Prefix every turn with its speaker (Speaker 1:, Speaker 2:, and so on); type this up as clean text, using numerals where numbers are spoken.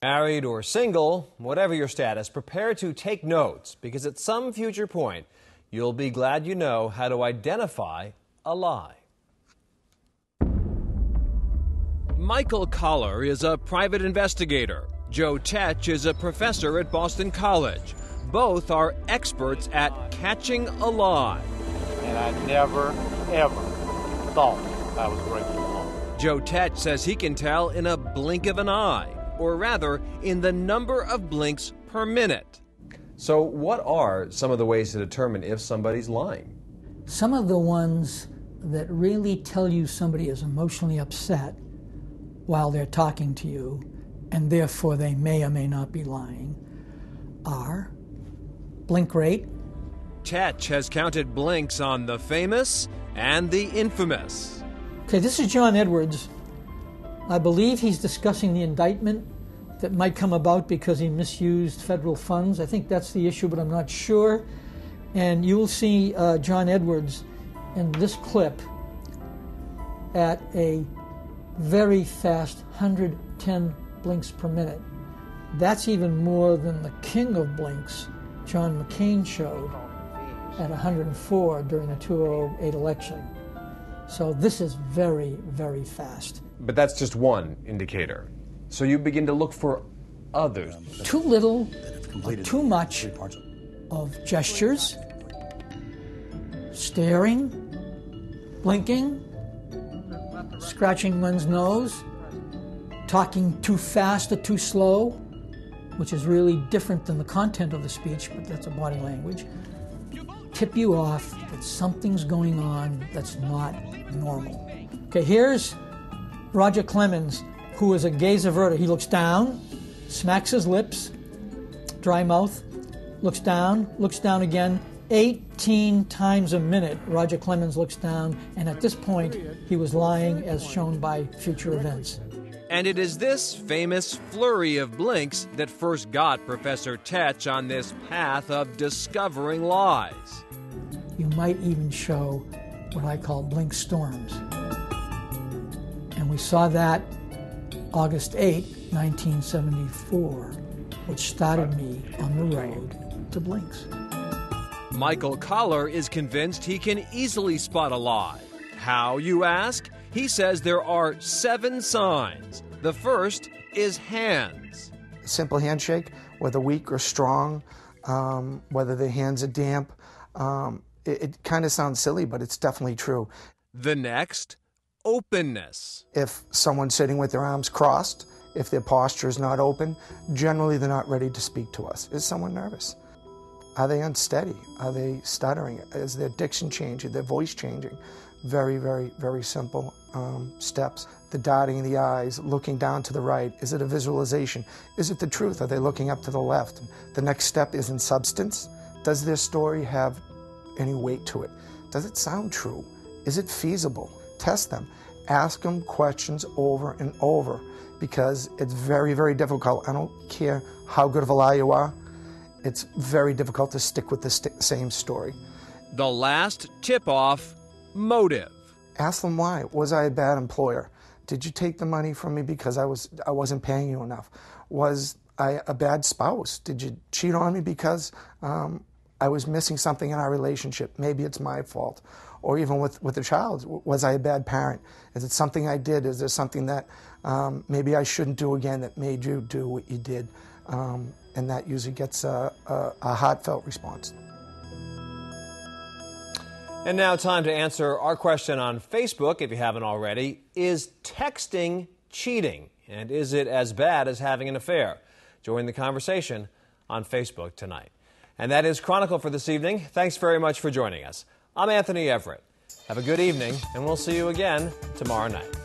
Speaker 1: Married or single, whatever your status, prepare to take notes, because at some future point, you'll be glad you know how to identify a lie. Michael Coller is a private investigator. Joe Tech is a professor at Boston College. Both are experts at catching a lie.
Speaker 2: And I never, ever thought I was breaking the law.
Speaker 1: Joe Tech says he can tell in a blink of an eye, or rather, in the number of blinks per minute. So what are some of the ways to determine if somebody's lying?
Speaker 3: Some of the ones that really tell you somebody is emotionally upset while they're talking to you, and therefore they may or may not be lying, are blink rate.
Speaker 1: Tech has counted blinks on the famous and the infamous.
Speaker 3: Okay, this is John Edwards. I believe he's discussing the indictment that might come about because he misused federal funds. I think that's the issue, but I'm not sure. And you will see John Edwards in this clip at a very fast 110 blinks per minute. That's even more than the king of blinks, John McCain, showed at 104 during the 2008 election. So this is very, very fast.
Speaker 1: But that's just one indicator. So you begin to look for others.
Speaker 3: Too little, or too much of gestures, staring, blinking, scratching one's nose, talking too fast or too slow, which is really different than the content of the speech, but that's a body language, tip you off that something's going on that's not normal. Okay, here's Roger Clemens, who is a gaze averter. He looks down, smacks his lips, dry mouth, looks down again. 18 times a minute, Roger Clemens looks down, and at this point, he was lying as shown by future events.
Speaker 1: And it is this famous flurry of blinks that first got Professor Tech on this path of discovering lies.
Speaker 3: You might even show what I call blink storms. And we saw that August 8, 1974, which started me on the road to blinks.
Speaker 1: Michael Coller is convinced he can easily spot a lie. How, you ask? He says there are 7 signs. The first is hands.
Speaker 4: A simple handshake, whether weak or strong, whether the hands are damp. It kind of sounds silly, but it's definitely true.
Speaker 1: The next, openness.
Speaker 4: If someone's sitting with their arms crossed, if their posture is not open, generally they're not ready to speak to us. Is someone nervous? Are they unsteady? Are they stuttering? Is their diction changing? Their voice changing? Very, very, very simple steps. The darting in the eyes, looking down to the right. Is it a visualization? Is it the truth? Are they looking up to the left? The next step is in substance. Does their story have any weight to it? Does it sound true? Is it feasible? Test them. Ask them questions over and over, because it's very, very difficult. I don't care how good of a liar you are. It's very difficult to stick with the same story.
Speaker 1: The last tip-off, motive.
Speaker 4: Ask them why. Was I a bad employer? Did you take the money from me because I wasn't paying you enough? Was I a bad spouse? Did you cheat on me because I was missing something in our relationship? Maybe it's my fault. Or even with a child, was I a bad parent? Is it something I did? Is there something that maybe I shouldn't do again that made you do what you did? And that usually gets a heartfelt response.
Speaker 1: And now time to answer our question on Facebook, if you haven't already. Is texting cheating? And is it as bad as having an affair? Join the conversation on Facebook tonight. And that is Chronicle for this evening. Thanks very much for joining us. I'm Anthony Everett. Have a good evening, and we'll see you again tomorrow night.